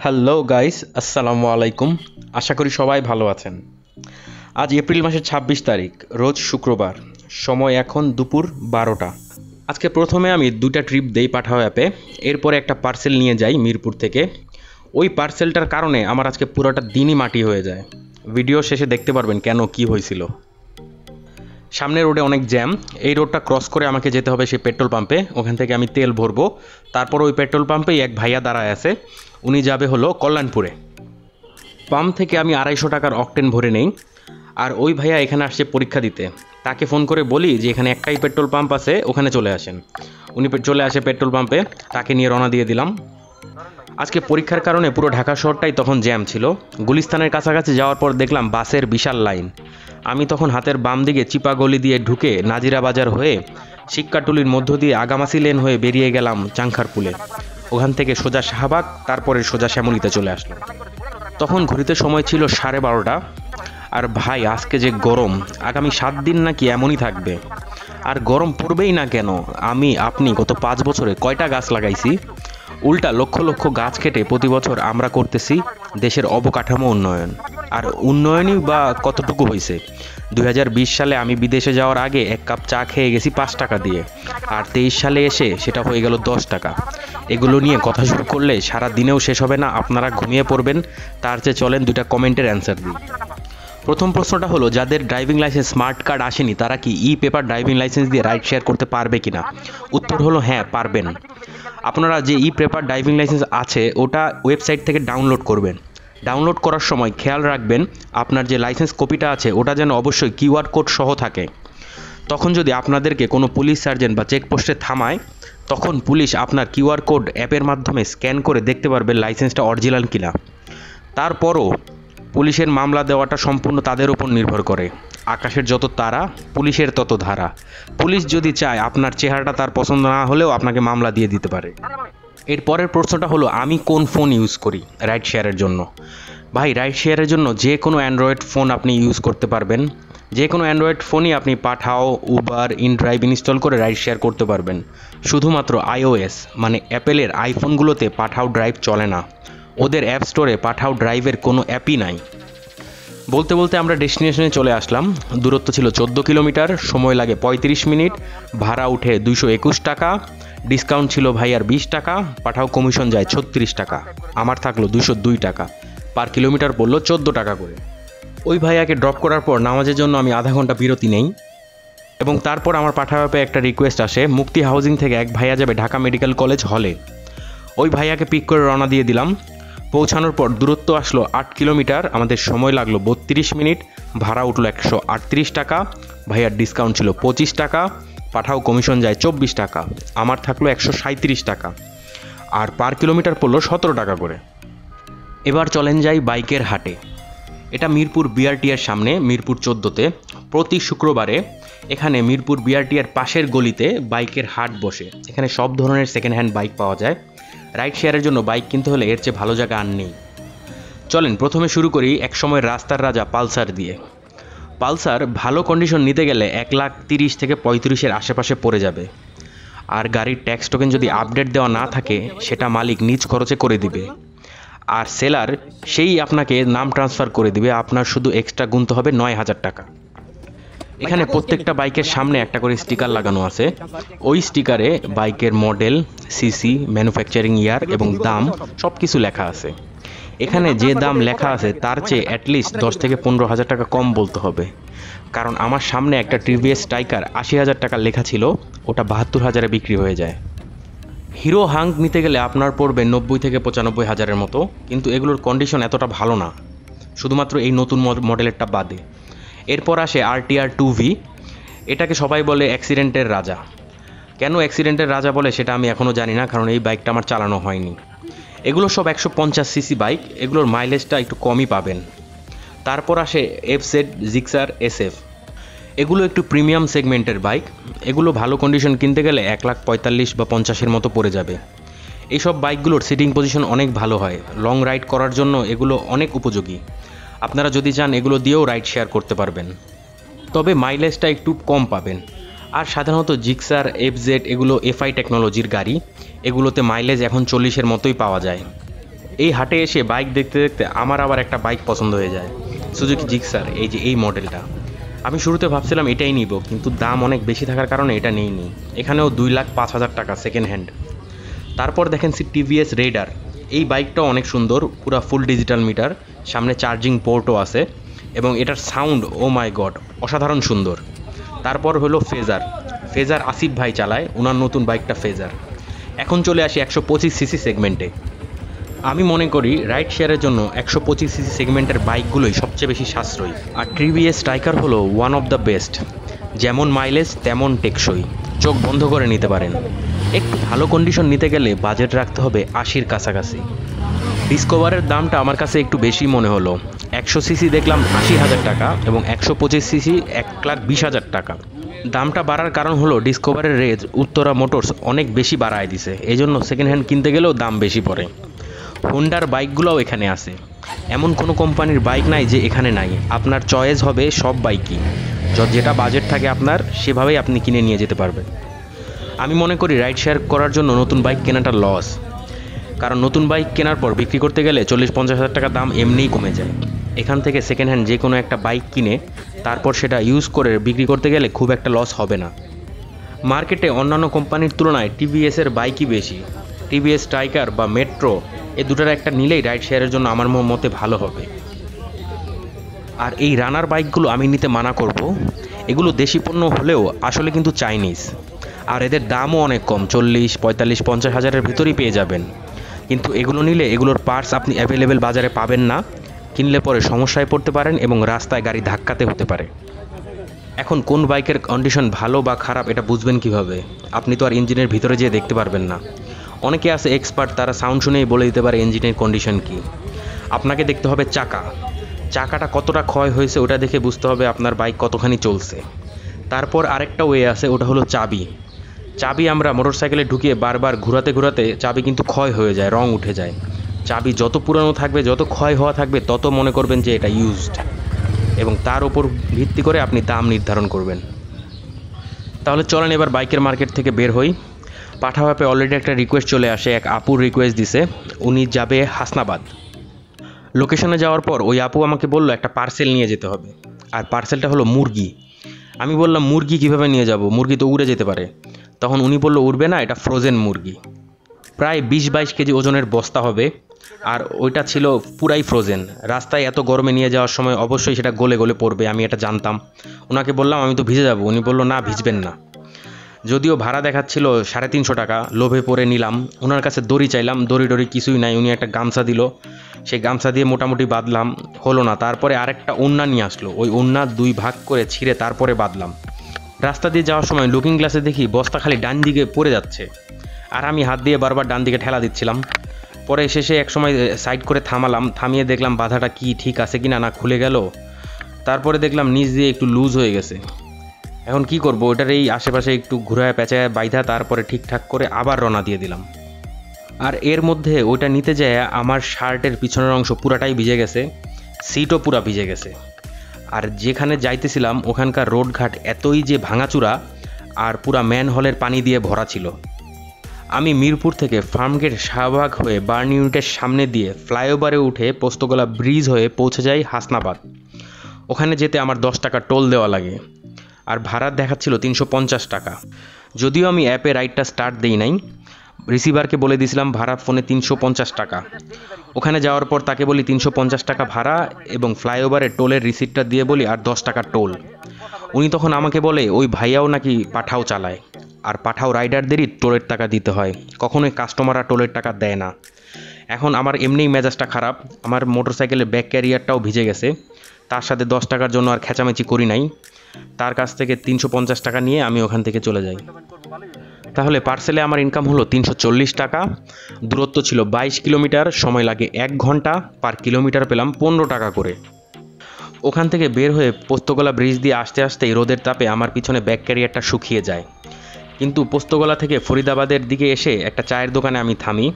Hello guys, আসসালামু আলাইকুম। আশা করি সবাই ভালো আছেন। আজ এপ্রিল মাসের ২৬ তারিখ, রোজ শুক্রবার। সময় এখন দুপুর ১২টা। আজকে প্রথমে আমি দুটা ট্রিপ দেই পাঠাও অ্যাপে, এরপরে একটা পার্সেল নিয়ে যাই মিরপুর থেকে। ওই পার্সেলটার কারণে আমার আজকে পুরোটা দিনই মাটি হয়ে যায়। ভিডিও শেষে দেখতে পারবেন কেন কি হয়েছিল। সামনের রোডে অনেক জ্যাম। এই রোডটা ক্রস করে আমাকে যেতে হবে সেই পেট্রোল পাম্পে। ওখান থেকে আমি তেল ভরবো। তারপর ওই পেট্রোল পাম্পেই এক ভাইয়া দাঁড়ায় আছে, উনি যাবে হলো কল্যাণপুরে। পাম্প থেকে আমি ২৫০ টাকার অকটেন ভরে নেই। আর ওই ভাইয়া এখানে আসছে পরীক্ষা দিতে। তাকে ফোন করে বলি যে এখানে একটাই পেট্রোল পাম্প আছে, ওখানে চলে আসেন। উনি চলে আসে পেট্রোল পাম্পে, তাকে নিয়ে রওনা দিয়ে দিলাম। আজকে পরীক্ষার কারণে পুরো ঢাকা শহরটাই তখন জ্যাম ছিল। গুলিস্তানের কাছাকাছি যাওয়ার পর দেখলাম বাসের বিশাল লাইন। আমি তখন হাতের বাম দিকে চিপা গলি দিয়ে ঢুকে নাজিরা বাজার হয়ে শিক্ষাটুলির মধ্য দিয়ে আগামাসি লেন হয়ে বেরিয়ে গেলাম চাংখারপুলে। ওখান থেকে সোজা শাহবাগ, তারপরে সোজা শ্যামলীতে চলে আসলাম। তখন ঘড়িতে সময় ছিল 12:30। আর ভাই আজকে যে গরম, আগামী 7 দিন নাকি এমনই থাকবে। আর গরম পড়বেই না কেন? আপনি গত 5 বছরে কয়টা গাছ লাগাইছি? উল্টা লক্ষ লক্ষ গাছ কেটে প্রতি বছর আমরা করতেছি দেশের অবকাঠামো উন্নয়ন। আর উন্নয়নই বা কতটুকু হয়েছে? 2020 সালে আমি বিদেশে যাওয়ার আগে এক কাপ চা খেয়ে গেছি 5 টাকা দিয়ে, আর 23 সালে এসে সেটা হয়ে গেল 10 টাকা। এগুলো নিয়ে কথা শুরু করলে সারা দিনেও শেষ হবে না, আপনারা ঘুমিয়ে পড়বেন। তার চেয়ে চলেন দুইটা কমেন্টের অ্যান্সার দিই। প্রথম প্রশ্নটা হলো, যাদের ড্রাইভিং লাইসেন্স স্মার্ট কার্ড আসেনি তারা কি ই পেপার ড্রাইভিং লাইসেন্স দিয়ে রাইড শেয়ার করতে পারবে কিনা? উত্তর হলো হ্যাঁ, পারবেন। আপনারা যে ই পেপার ড্রাইভিং লাইসেন্স আছে ওটা ওয়েবসাইট থেকে ডাউনলোড করবেন। ডাউনলোড করার সময় খেয়াল রাখবেন আপনার যে লাইসেন্স কপিটা আছে ওটা যেন অবশ্যই কিউআর কোড সহ থাকে। তখন যদি আপনাদেরকে কোনো পুলিশ সার্জেন্ট বা চেকপোস্টে থামায়, তখন পুলিশ আপনার কিউআর কোড অ্যাপের মাধ্যমে স্ক্যান করে দেখতে পারবে লাইসেন্সটা অরিজিনাল কিনা। তারপরও পুলিশের মামলা দেওয়াটা সম্পূর্ণ তাদের উপর নির্ভর করে। আকাশের যত তারা, পুলিশের তত ধারা। পুলিশ যদি চায় আপনার চেহারাটা তার পছন্দ না হলেও আপনাকে মামলা দিয়ে দিতে পারে। এর পরের প্রশ্নটা হলো, আমি কোন ফোন ইউজ করি রাইড শেয়ারের জন্য? ভাই, রাইড শেয়ারের জন্য যে কোনো অ্যান্ড্রয়েড ফোন আপনি ইউজ করতে পারবেন। যে কোনো অ্যান্ড্রয়েড ফোনই আপনি পাঠাও, উবার, ইনড্রাইভ ইনস্টল করে রাইড শেয়ার করতে পারবেন। শুধুমাত্র আইওএস মানে অ্যাপেলের আইফোনগুলোতে পাঠাও ড্রাইভ চলে না। ওদের অ্যাপ স্টোরে পাঠাও ড্রাইভের কোনো অ্যাপই নাই। বলতে বলতে আমরা ডেস্টিনেশনে চলে আসলাম। দূরত্ব ছিল 14 কিলোমিটার, সময় লাগে 35 মিনিট, ভাড়া উঠে 221 টাকা। ডিসকাউন্ট ছিল ভাইয়ার 20 টাকা, পাঠাও কমিশন যায় 36 টাকা। আমার থাকলো 202 টাকা, পার কিলোমিটার পড়লো 14 টাকা করে। ওই ভাইয়াকে ড্রপ করার পর নামাজের জন্য আমি আধা ঘন্টা বিরতি নেই, এবং তারপর আমার পাঠাও অ্যাপে একটা রিকোয়েস্ট আসে, মুক্তি হাউজিং থেকে এক ভাইয়া যাবে ঢাকা মেডিকেল কলেজ হলে। ওই ভাইয়াকে পিক করে রওনা দিয়ে দিলাম। পৌঁছানোর পর দূরত্ব আসলো 8 কিলোমিটার, আমাদের সময় লাগলো 32 মিনিট, ভাড়া উঠলো 138 টাকা। ভাইয়ার ডিসকাউন্ট ছিল 25 টাকা, পাঠাও কমিশন যায় 24 টাকা। আমার থাকলো 137 টাকা, আর পার কিলোমিটার পড়লো 17 টাকা করে। এবার চলেন যাই বাইকের হাটে। এটা মিরপুর বিআরটিআর সামনে, মিরপুর 14তে। প্রতি শুক্রবারে এখানে মিরপুর বিআরটিআর পাশের গলিতে বাইকের হাট বসে। এখানে সব ধরনের সেকেন্ড হ্যান্ড বাইক পাওয়া যায়। রাইড শেয়ারের জন্য বাইক কিনতে হলে এর চেয়ে ভালো জায়গা আর নেই। চলেন প্রথমে শুরু করি একসময় রাস্তার রাজা পালসার দিয়ে। পালসার ভালো কন্ডিশন নিতে গেলে 1,30,000 থেকে 35,000-এর আশেপাশে পড়ে যাবে। আর গাড়ির ট্যাক্স টোকেন যদি আপডেট দেওয়া না থাকে সেটা মালিক নিজ খরচে করে দিবে। আর সেলার সেই আপনাকে নাম ট্রান্সফার করে দিবে, আপনার শুধু এক্সট্রা গুনতে হবে 9,000 টাকা। এখানে প্রত্যেকটা বাইকের সামনে একটা করে স্টিকার লাগানো আছে। ওই স্টিকারে বাইকের মডেল, সিসি, ম্যানুফ্যাকচারিং ইয়ার এবং দাম সব কিছু লেখা আছে। এখানে যে দাম লেখা আছে তার চেয়ে অ্যাটলিস্ট 10 থেকে 15,000 টাকা কম বলতে হবে, কারণ আমার সামনে একটা টিভিএস স্ট্রাইকার 80,000 টাকা লেখা ছিল, ওটা 72,000-এ বিক্রি হয়ে যায়। হিরো হাঙ্ক নিতে গেলে আপনার পড়বে 90 থেকে 95,000-এর মতো, কিন্তু এগুলোর কন্ডিশন এতটা ভালো না, শুধুমাত্র এই নতুন মডেলেরটা বাদে। এরপর আসে আরটিআর 2V। এটাকে সবাই বলে অ্যাক্সিডেন্টের রাজা। কেন অ্যাক্সিডেন্টের রাজা বলে সেটা আমি এখনও জানি না, কারণ এই বাইকটা আমার চালানো হয়নি। এগুলো সব 150 সিসি বাইক, এগুলোর মাইলেজটা একটু কমই পাবেন। তারপর আসে এফজেড, জিক্সার, এসএফ। এগুলো একটু প্রিমিয়াম সেগমেন্টের বাইক। এগুলো ভালো কন্ডিশন কিনতে গেলে 1,45,000 বা 50-এর মতো পড়ে যাবে। এইসব বাইকগুলোর সিটিং পজিশন অনেক ভালো হয়, লং রাইড করার জন্য এগুলো অনেক উপযোগী। আপনারা যদি চান এগুলো দিয়েও রাইড শেয়ার করতে পারবেন, তবে মাইলেজটা একটু কম পাবেন। আর সাধারণত জিক্সার, এফজেড এগুলো এফআই টেকনোলজির গাড়ি, এগুলোতে মাইলেজ এখন 40-এর মতোই পাওয়া যায়। এই হাটে এসে বাইক দেখতে দেখতে আমার আবার একটা বাইক পছন্দ হয়ে যায়, সুজুকি জিক্সার, এই যে এই মডেলটা। আমি শুরুতে ভাবছিলাম এটাই নিব, কিন্তু দাম অনেক বেশি থাকার কারণে এটা নেইনি। এখানেও 2,05,000 টাকা সেকেন্ড হ্যান্ড। তারপর দেখেন টিভিএস রেডার, এই বাইকটাও অনেক সুন্দর, পুরা ফুল ডিজিটাল মিটার, সামনে চার্জিং পোর্টও আছে এবং এটার সাউন্ড ও মাই গড অসাধারণ সুন্দর। তারপর হলো ফেজার, ফেজার আসিফ ভাই চালায়, ওনার নতুন বাইকটা ফেজার। এখন চলে আসি 125 সিসি সেগমেন্টে। আমি মনে করি রাইড শেয়ারের জন্য 125 সিসি সেগমেন্টের বাইকগুলোই সবচেয়ে বেশি সাশ্রয়ী, আর টিভিএস স্ট্রাইকার হলো ওয়ান অফ দ্য বেস্ট। যেমন মাইলেজ তেমন টেকসই, চোখ বন্ধ করে নিতে পারেন। একটু ভালো কন্ডিশন নিতে গেলে বাজেট রাখতে হবে 80-র কাছাকাছি। ডিসকভারের দামটা আমার কাছে একটু বেশি মনে হলো। 100 সিসি দেখলাম 80,000 টাকা এবং 125 সিসি 1,20,000 টাকা। দামটা বাড়ার কারণ হলো ডিসকভারের রেঞ্জ উত্তরা মোটরস অনেক বেশি বাড়ায় দিছে, এই জন্য সেকেন্ড হ্যান্ড কিনতে গেলেও দাম বেশি পড়ে। হোন্ডার বাইকগুলোও এখানে আছে, এমন কোনো কোম্পানির বাইক নাই যে এখানে নাই। আপনার চয়েস হবে সব বাইকই, যেটা বাজেট থাকে আপনার সেভাবেই আপনি কিনে নিয়ে যেতে পারবেন। আমি মনে করি রাইড শেয়ার করার জন্য নতুন বাইক কেনাটা লস, কারণ নতুন বাইক কেনার পর বিক্রি করতে গেলে 40-50 হাজার টাকা দাম এমনিই কমে যায়। এখান থেকে সেকেন্ড হ্যান্ড যে কোনো একটা বাইক কিনে তারপর সেটা ইউজ করে বিক্রি করতে গেলে খুব একটা লস হবে না। মার্কেটে অন্যান্য কোম্পানির তুলনায় টিভিএসের বাইকই বেশি। টিভিএস স্ট্রাইকার বা মেট্রো, এই দুটার একটা নিলেই রাইড শেয়ারের জন্য আমার মতে ভালো হবে। আর এই রানার বাইকগুলো আমি নিতে মানা করব, এগুলো দেশি পণ্য হলেও আসলে কিন্তু চাইনিজ, আর এদের দামও অনেক কম, 40, 45, 50 হাজারের ভিতরেই পেয়ে যাবেন। কিন্তু এগুলো নিলে এগুলোর পার্টস আপনি অ্যাভেলেবেল বাজারে পাবেন না, কিনলে পরে সমস্যায় পড়তে পারেন এবং রাস্তায় গাড়ি ধাক্কাতে হতে পারে। এখন কোন বাইকের কন্ডিশন ভালো বা খারাপ এটা বুঝবেন কিভাবে? আপনি তো আর ইঞ্জিনের ভিতরে যেয়ে দেখতে পারবেন না। অনেকে আছে এক্সপার্ট, তারা সাউন্ড শুনেই বলে দিতে পারে ইঞ্জিনের কন্ডিশন কি। আপনাকে দেখতে হবে চাকাটা কতটা ক্ষয় হয়েছে ওটা দেখে বুঝতে হবে আপনার বাইক কতখানি চলছে। তারপর আরেকটা ওয়ে আছে, ওটা হলো চাবি আমরা মোটরসাইকেলে ঢুকিয়ে বারবার ঘোরাতে ঘোরাতে চাবি কিন্তু ক্ষয় হয়ে যায়, রং উঠে যায়। চাবি যত পুরানো থাকবে, যত ক্ষয় হওয়া থাকবে, তত মনে করবেন যে এটা ইউজড, এবং তার উপর ভিত্তি করে আপনি দাম নির্ধারণ করবেন। তাহলে চলেন এবার বাইকের মার্কেট থেকে বের হই। পাঠা অ্যাপে অলরেডি একটা রিকোয়েস্ট চলে আসে, এক আপুর রিকোয়েস্ট দিছে, উনি যাবে হাসনাবাদ। লোকেশনে যাওয়ার পর ওই আপু আমাকে বললো একটা পার্সেল নিয়ে যেতে হবে, আর পার্সেলটা হলো মুরগি। আমি বললাম মুরগি কিভাবে নিয়ে যাব, মুরগি তো উড়ে যেতে পারে। তখন উনি বললো উড়বে না, এটা ফ্রোজেন মুরগি, প্রায় 20-22 কেজি ওজনের বস্তা হবে, আর ওইটা ছিল পুরাই ফ্রোজেন। রাস্তায় এত গরমে নিয়ে যাওয়ার সময় অবশ্যই সেটা গলে গলে পড়বে, আমি এটা জানতাম। ওনাকে বললাম আমি তো ভিজে যাব, উনি বললো না ভিজবেন না। যদিও ভাড়া দেখাচ্ছিল 350 টাকা, লোভে পড়ে নিলাম। ওনার কাছে দড়ি চাইলাম, দড়ি কিছুই নাই, উনি একটা গামছা দিল, সেই গামছা দিয়ে মোটামুটি বাঁধলাম, হলো না। তারপরে আরেকটা ওড়না নিয়ে আসলো, ওই ওড়না 2 ভাগ করে ছিঁড়ে তারপরে বাঁধলাম। রাস্তা দিয়ে যাওয়ার সময় লুকিং গ্লাসে দেখি বস্তা খালি ডান দিকে পড়ে যাচ্ছে, আর আমি হাত দিয়ে বারবার ডান দিকে ঠেলা দিচ্ছিলাম। পরে শেষে এক সময় সাইড করে থামিয়ে দেখলাম বাধাটা কি ঠিক আছে কিনা, না খুলে গেল। তারপরে দেখলাম নিচ দিয়ে একটু লুজ হয়ে গেছে। এখন কি করব, ওটার এই আশেপাশে একটু ঘুরায় পেঁচায় বাইধা তারপরে ঠিকঠাক করে আবার রওনা দিয়ে দিলাম। আর এর মধ্যে ওইটা নিতে যায় আমার শার্টের পিছনের অংশ পুরাটাই ভিজে গেছে, সিটও পুরা ভিজে গেছে। আর যেখানে যাইতেছিলাম ওখানকার রোডঘাট এতই যে ভাঙাচুরা, আর পুরা ম্যান হলের পানি দিয়ে ভরা ছিল। আমি মিরপুর থেকে ফার্মগেট শাহবাগ হয়ে বার্ন ইউনিটের সামনে দিয়ে ফ্লাইওভারে উঠে পোস্তগোলা ব্রিজ হয়ে পৌঁছে যাই হাসনাবাদ। ওখানে যেতে আমার 10 টাকা টোল দেওয়া লাগে, আর ভাড়া দেখাচ্ছিল 350 টাকা। যদিও আমি অ্যাপে রাইডটা স্টার্ট দিই নাই, রিসিভারকে বলে দিয়েছিলাম ভাড়া ফোনে 350 টাকা। ওখানে যাওয়ার পর তাকে বলি 350 টাকা ভাড়া এবং ফ্লাইওভারে টোলের রিসিপ্টটা দিয়ে বলি আর 10 টাকা টোল। উনি তখন আমাকে বলে ওই ভাইয়াও নাকি পাঠাও চালায়, আর পাঠাও রাইডারদেরই টোলের টাকা দিতে হয়, কখনোই কাস্টমাররা টোলের টাকা দেয় না। এখন আমার এমনিই মেজাজটা খারাপ, আমার মোটরসাইকেলের ব্যাক ক্যারিয়ারটাও ভিজে গেছে, তার সাথে 10 টাকার জন্য আর খেঁচামেচি করি নাই। তার কাছ থেকে 350 টাকা নিয়ে আমি ওখান থেকে চলে যাই। তাহলে পার্সেলে আমার ইনকাম হলো 340 টাকা। দূরত্ব ছিল 22 কিলোমিটার, সময় লাগে 1 ঘন্টা, পার কিলোমিটার পেলাম 15 টাকা করে। ওখান থেকে বের হয়ে পোস্তগোলা ব্রিজ দিয়ে আসতে আসতেই রোদের তাপে আমার পিছনে ব্যাক ক্যারিয়ারটা শুকিয়ে যায়। কিন্তু পোস্তগোলা থেকে ফরিদাবাদের দিকে এসে একটা চায়ের দোকানে আমি থামি।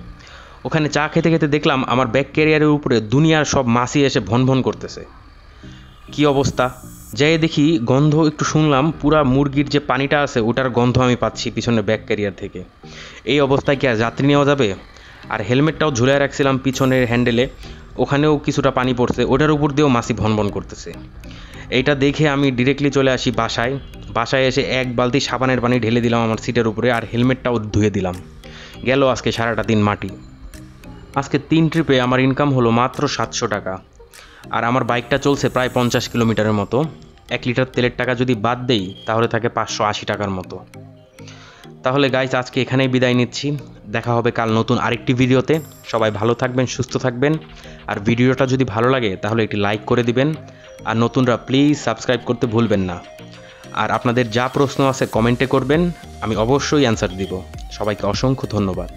ওখানে চা খেতে খেতে দেখলাম আমার ব্যাক ক্যারিয়ারের উপরে দুনিয়ার সব মাছি এসে ভন করতেছে। কি অবস্থা! যাই দেখি গন্ধ একটু শুনলাম, পুরা মুরগির যে পানিটা আছে ওটার গন্ধ আমি পাচ্ছি পিছনে ব্যাক ক্যারিয়ার থেকে। এই অবস্থায় কি আর যাত্রী নেওয়া যাবে? আর হেলমেটটাও ঝুলে রাখছিলাম পিছনের হ্যান্ডেলে, ওখানেও কিছুটা পানি পড়ছে, ওটার উপর দিয়েও মাছি ভনভন করতেছে। এইটা দেখে আমি ডিরেক্টলি চলে আসি বাসায় এসে এক বালতি সাবানের পানি ঢেলে দিলাম আমার সিটের উপরে, আর হেলমেটটাও ধুয়ে দিলাম। গেল আজকে সারাটা দিন মাটি। আজকে 3 ট্রিপে আমার ইনকাম হলো মাত্র 700 টাকা, আর আমার বাইকটা চলছে প্রায় 50 কিলোমিটারের মতো। 1 লিটার তেলের টাকা যদি বাদ দেই তাহলে থাকে 580 টাকার মতো। তাহলে গাইস আজকে এখানেই বিদায় নিচ্ছি, দেখা হবে কাল নতুন আরেকটি ভিডিওতে। সবাই ভালো থাকবেন, সুস্থ থাকবেন, আর ভিডিওটা যদি ভালো লাগে তাহলে একটি লাইক করে দিবেন, আর নতুনরা প্লিজ সাবস্ক্রাইব করতে ভুলবেন না। আর আপনাদের যা প্রশ্ন আছে কমেন্টে করবেন, আমি অবশ্যই অ্যান্সার দিব। সবাইকে অসংখ্য ধন্যবাদ।